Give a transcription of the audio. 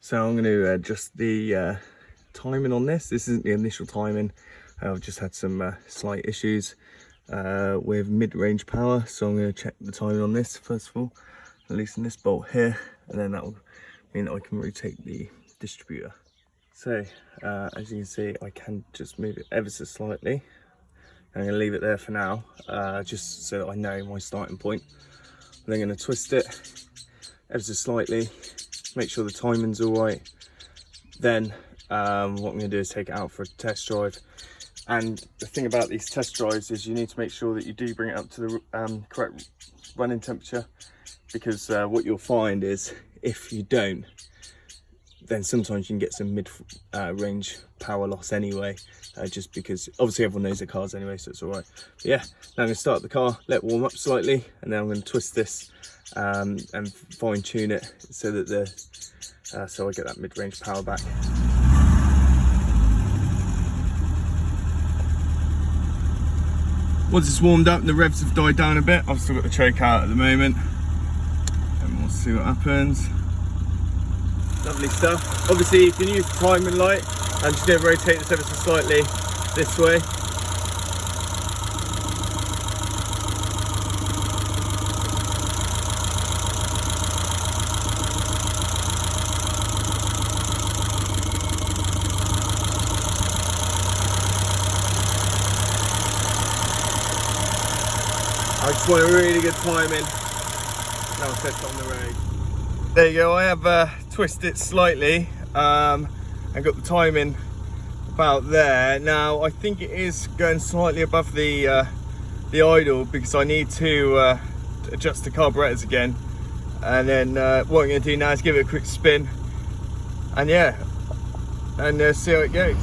So I'm going to adjust the timing on this. This isn't the initial timing. I've just had some slight issues with mid-range power. So I'm going to check the timing on this first of all. Loosen this bolt here, and then that will mean that I can rotate the distributor. So as you can see, I can just move it ever so slightly. I'm going to leave it there for now, just so that I know my starting point. I'm then going to twist it ever so slightly, make sure the timing's all right. Then what I'm going to do is take it out for a test drive. And the thing about these test drives is you need to make sure that you do bring it up to the correct running temperature, because what you'll find is if you don't, then sometimes you can get some mid-range power loss anyway, just because obviously everyone knows their cars anyway, so it's all right. But yeah, now I'm going to start the car, let it warm up slightly, and then I'm going to twist this and fine-tune it so that so I get that mid-range power back. Once it's warmed up and the revs have died down a bit, I've still got the choke out at the moment, and we'll see what happens. Lovely stuff. Obviously you can use the timing light. I'm just going to rotate this ever so slightly this way. I just want a really good timing. Now I'll set it on the road. There you go, I have twisted it slightly and got the timing about there. Now I think it is going slightly above the idle, because I need to adjust the carburetors again. And then what I'm going to do now is give it a quick spin, and yeah, and see how it goes.